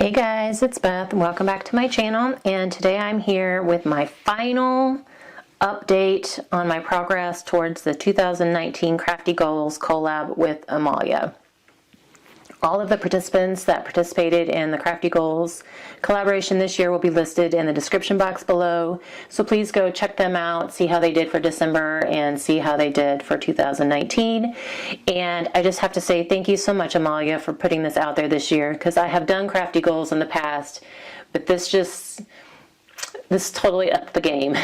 Hey guys, it's Beth. Welcome back to my channel, and today I'm here with my final update on my progress towards the 2019 Crafty Goals collab with Amalia. All of the participants that participated in the Crafty Goals collaboration this year will be listed in the description box below, so please go check them out, see how they did for December and see how they did for 2019. And I just have to say thank you so much, Amalia, for putting this out there this year, because I have done Crafty Goals in the past, but this totally upped the game.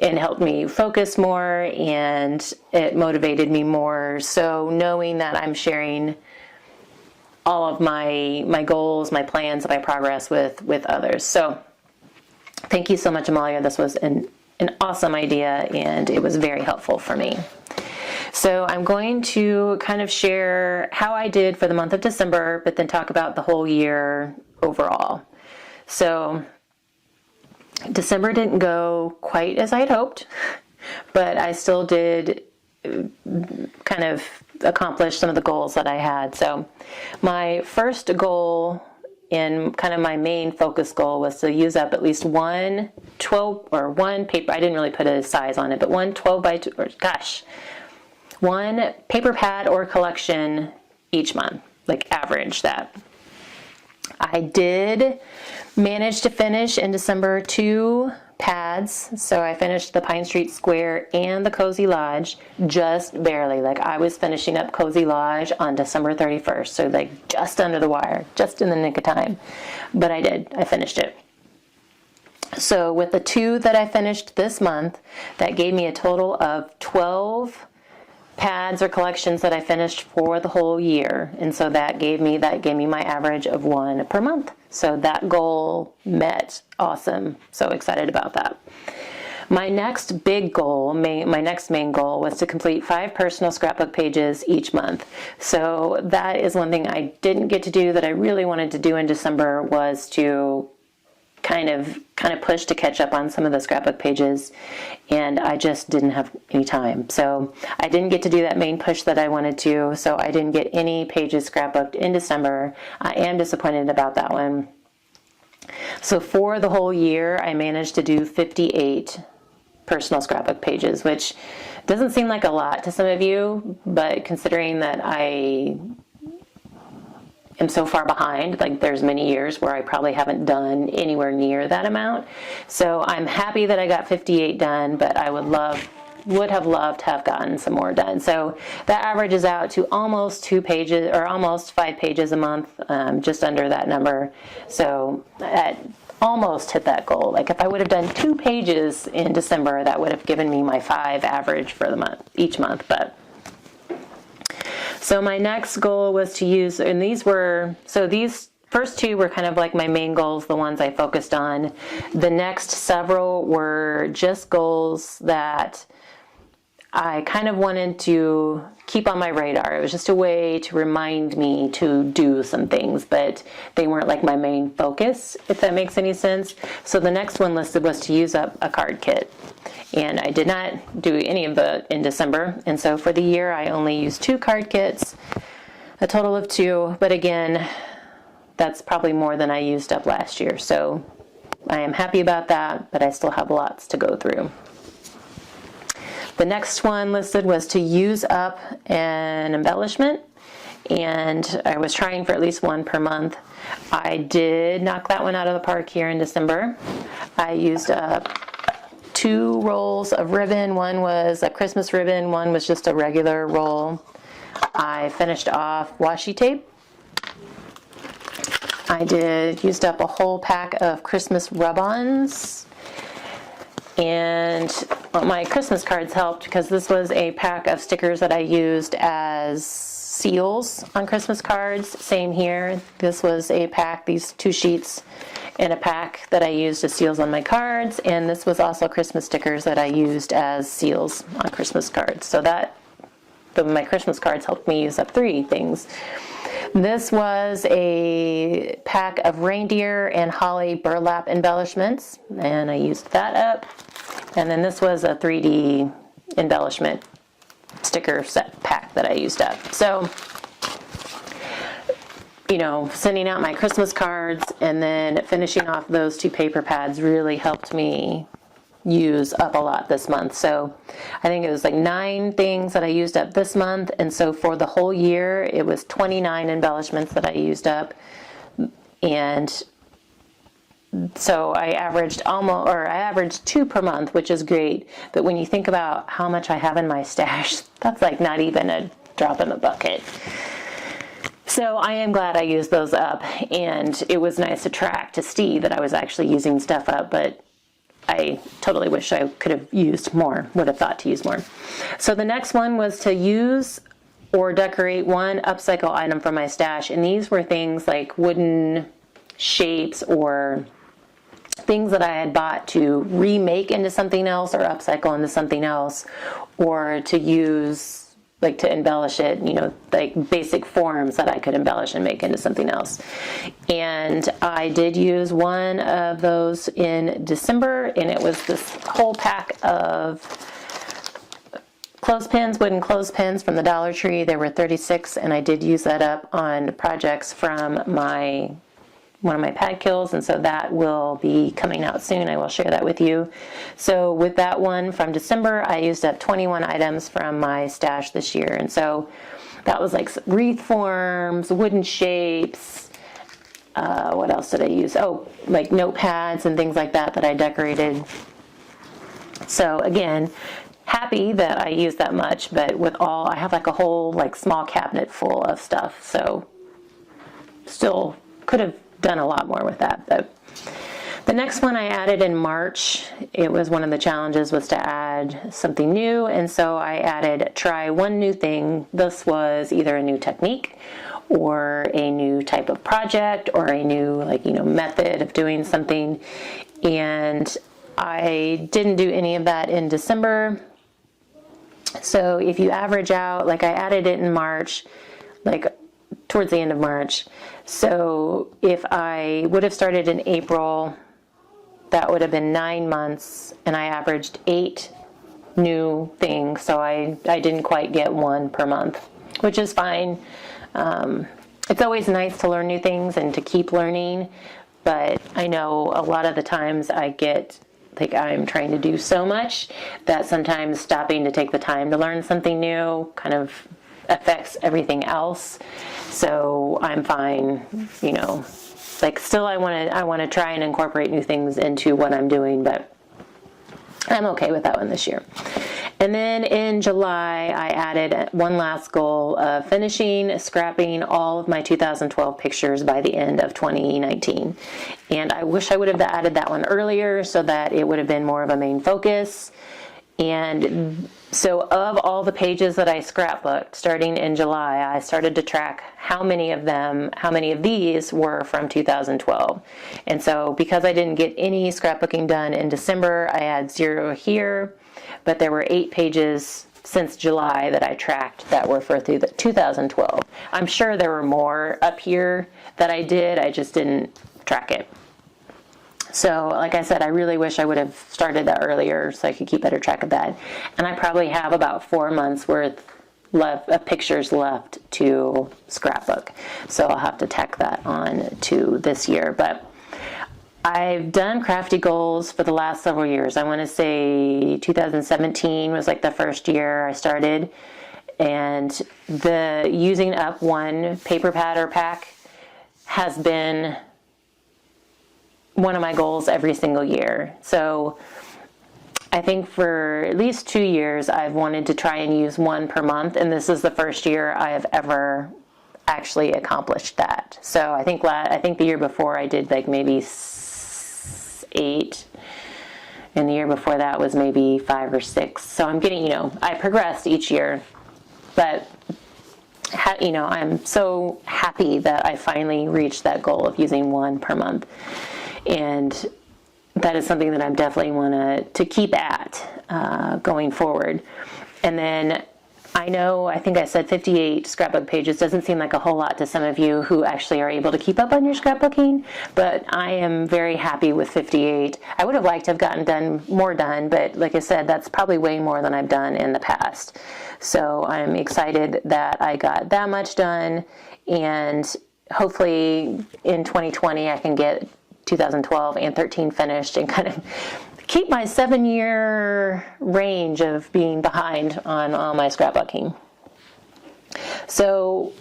And helped me focus more, and it motivated me more. So knowing that I'm sharing all of my goals, my plans, my progress with others. So thank you so much, Amalia. This was an awesome idea, and it was very helpful for me. So I'm going to kind of share how I did for the month of December, but then talk about the whole year overall. So December didn't go quite as I had hoped, but I still did kind of accomplish some of the goals that I had. So my first goal, and kind of my main focus goal, was to use up at least one paper, I didn't really put a size on it, but one paper pad or collection each month, like average that. I did manage to finish in December 2 pads, so I finished the Pine Street Square and the Cozy Lodge just barely. Like, I was finishing up Cozy Lodge on December 31st, so like just under the wire, just in the nick of time. But I finished it. So with the 2 that I finished this month, that gave me a total of 12 pads or collections that I finished for the whole year, and so that gave me my average of 1 per month. So that goal met. Awesome. So excited about that. My next big goal, my next main goal, was to complete 5 personal scrapbook pages each month. So that is one thing I didn't get to do that I really wanted to do in December, was to kind of push to catch up on some of the scrapbook pages, and I just didn't have any time. So I didn't get to do that main push that I wanted to, so I didn't get any pages scrapbooked in December. I am disappointed about that one. So for the whole year, I managed to do 58 personal scrapbook pages, which doesn't seem like a lot to some of you, but considering that I am so far behind, like there's many years where I probably haven't done anywhere near that amount. So I'm happy that I got 58 done, but I would have loved to have gotten some more done. So that averages out to almost 2 pages, or almost 5 pages a month, just under that number. So that almost hit that goal. Like, if I would have done 2 pages in December, that would have given me my 5 average for the month, each month. But so my next goal was to use, and these first 2 were kind of like my main goals, the ones I focused on. The next several were just goals that I kind of wanted to keep on my radar. It was just a way to remind me to do some things, but they weren't like my main focus, if that makes any sense. So the next one listed was to use up a card kit. And I did not do any of it in December. And so for the year, I only used 2 card kits, a total of 2. But again, that's probably more than I used up last year. So I am happy about that, but I still have lots to go through. The next one listed was to use up an embellishment, and I was trying for at least 1 per month. I did knock that one out of the park here in December. I used up 2 rolls of ribbon. One was a Christmas ribbon, one was just a regular roll. I finished off washi tape. I used up a whole pack of Christmas rub-ons. And my Christmas cards helped, because this was a pack of stickers that I used as seals on Christmas cards. Same here. This was a pack, these 2 sheets in a pack that I used as seals on my cards, and this was also Christmas stickers that I used as seals on Christmas cards. So my Christmas cards helped me use up 3 things. This was a pack of reindeer and holly burlap embellishments, and I used that up. And then this was a 3D embellishment sticker set pack that I used up. So you know, sending out my Christmas cards and then finishing off those 2 paper pads really helped me use up a lot this month. So I think it was like 9 things that I used up this month, and so for the whole year it was 29 embellishments that I used up. And so I averaged 2 per month, which is great. But when you think about how much I have in my stash, that's like not even a drop in the bucket. So I am glad I used those up, and it was nice to track to see that I was actually using stuff up, but I totally wish I could have used more, would have thought to use more. So the next one was to use or decorate one upcycle item from my stash, and these were things like wooden shapes or things that I had bought to remake into something else or upcycle into something else, or to use like to embellish it, you know, like basic forms that I could embellish and make into something else. And I did use one of those in December, and it was this whole pack of clothespins, wooden clothespins from the Dollar Tree. There were 36, and I did use that up on projects from one of my pad kills, and so that will be coming out soon. I will share that with you. So with that one from December, I used up 21 items from my stash this year, and so that was like wreath forms, wooden shapes, what else did I use? Oh, like notepads and things like that I decorated. So again, happy that I used that much, but with all, I have like a whole like small cabinet full of stuff, so still could have done a lot more with that. But the next one I added in March, it was one of the challenges was to add something new, and so I added try one new thing. This was either a new technique or a new type of project or a new, like, you know, method of doing something, and I didn't do any of that in December. So if you average out, like I added it in March, like towards the end of March. So if I would have started in April, that would have been 9 months, and I averaged 8 new things. So I didn't quite get 1 per month, which is fine. It's always nice to learn new things and to keep learning, but I know a lot of the times I get like I'm trying to do so much that sometimes stopping to take the time to learn something new kind of affects everything else. So I'm fine, you know, like still I want to try and incorporate new things into what I'm doing, but I'm okay with that one this year. And then in July, I added one last goal of finishing scrapping all of my 2012 pictures by the end of 2019. And I wish I would have added that one earlier so that it would have been more of a main focus. And so of all the pages that I scrapbooked starting in July, I started to track how many of these were from 2012. And so because I didn't get any scrapbooking done in December, I had 0 here, but there were 8 pages since July that I tracked that were for 2012. I'm sure there were more up here that I did, I just didn't track it. So, like I said, I really wish I would have started that earlier so I could keep better track of that. And I probably have about 4 months worth of pictures left to scrapbook. So I'll have to tack that on to this year. But I've done Crafty goals for the last several years. I want to say 2017 was like the first year I started. And the using up one paper pad or pack has been one of my goals every single year. So I think for at least 2 years I've wanted to try and use 1 per month, and this is the first year I have ever actually accomplished that. So I think the year before I did like maybe 8, and the year before that was maybe 5 or 6. So I'm getting, you know, I progressed each year, but you know, I'm so happy that I finally reached that goal of using 1 per month. And that is something that I definitely want to keep at going forward. And then I think I said 58 scrapbook pages doesn't seem like a whole lot to some of you who actually are able to keep up on your scrapbooking, but I am very happy with 58. I would have liked to have gotten more done, but like I said, that's probably way more than I've done in the past. So I'm excited that I got that much done, and hopefully in 2020 I can get 2012 and 13 finished and kind of keep my 7-year range of being behind on all my scrapbooking. So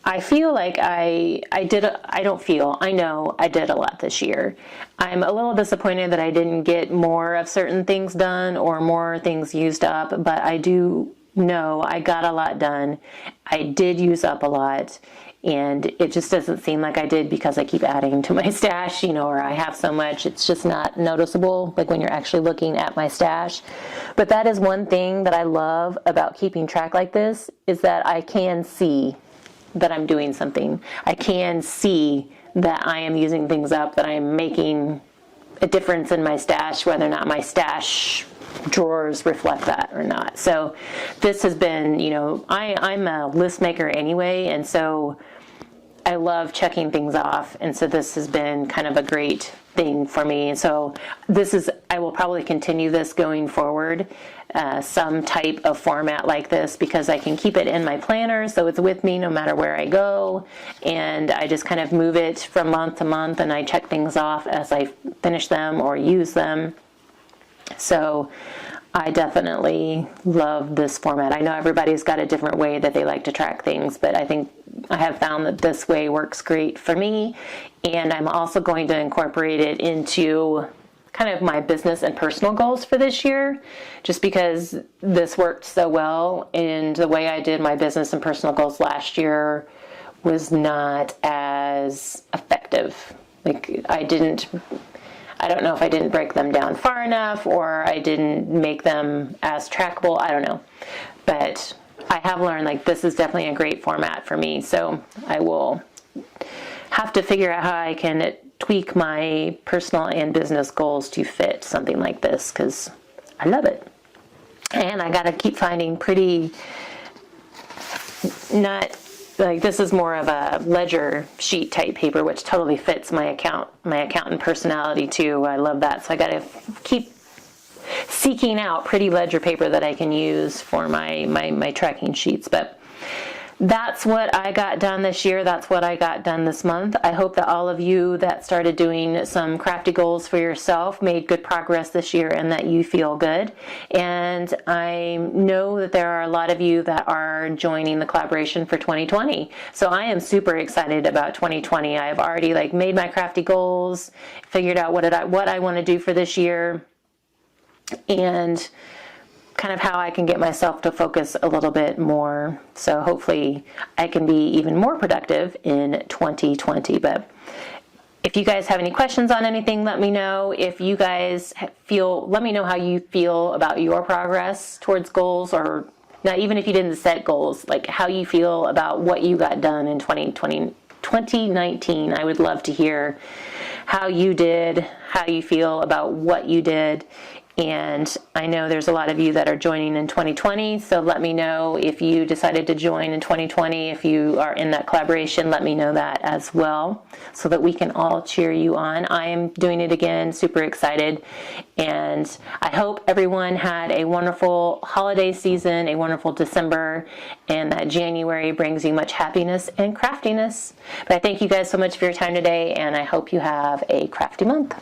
I feel like I know I did a lot this year. I'm a little disappointed that I didn't get more of certain things done or more things used up, but I do know I got a lot done. I did use up a lot, and it just doesn't seem like I did because I keep adding to my stash, or I have so much, it's just not noticeable, like when you're actually looking at my stash. But that is one thing that I love about keeping track like this, is that I can see that I'm doing something. I can see that I am using things up, that I'm making a difference in my stash, whether or not my stash drawers reflect that or not. So this has been, I'm a list maker anyway, and so I love checking things off, and so this has been kind of a great thing for me. And so I will probably continue this going forward, some type of format like this, because I can keep it in my planner, so it's with me no matter where I go, and I just kind of move it from month to month, and I check things off as I finish them or use them. So I definitely love this format. I know everybody's got a different way that they like to track things, but I think I have found that this way works great for me, and I'm also going to incorporate it into kind of my business and personal goals for this year, just because this worked so well, and the way I did my business and personal goals last year was not as effective. Like I don't know if I didn't break them down far enough, or I didn't make them as trackable. I don't know. But I have learned, like, this is definitely a great format for me. So I will have to figure out how I can tweak my personal and business goals to fit something like this, because I love it. And I got to keep finding this is more of a ledger sheet type paper, which totally fits my accountant personality too. I love that. So I got to keep seeking out pretty ledger paper that I can use for my tracking sheets. But that's what I got done this year. That's what I got done this month. I hope that all of you that started doing some crafty goals for yourself made good progress this year, and that you feel good. And I know that there are a lot of you that are joining the collaboration for 2020. So I am super excited about 2020. I've already made my crafty goals, figured out what I want to do for this year, and kind of how I can get myself to focus a little bit more. So hopefully I can be even more productive in 2020. But if you guys have any questions on anything, let me know. If you guys let me know how you feel about your progress towards goals, or not, even if you didn't set goals, like how you feel about what you got done in 2019. I would love to hear how you did, how you feel about what you did. And I know there's a lot of you that are joining in 2020, so let me know if you decided to join in 2020. If you are in that collaboration, let me know that as well, so that we can all cheer you on. I am doing it again, super excited, and I hope everyone had a wonderful holiday season, a wonderful December, and that January brings you much happiness and craftiness. But I thank you guys so much for your time today, and I hope you have a crafty month.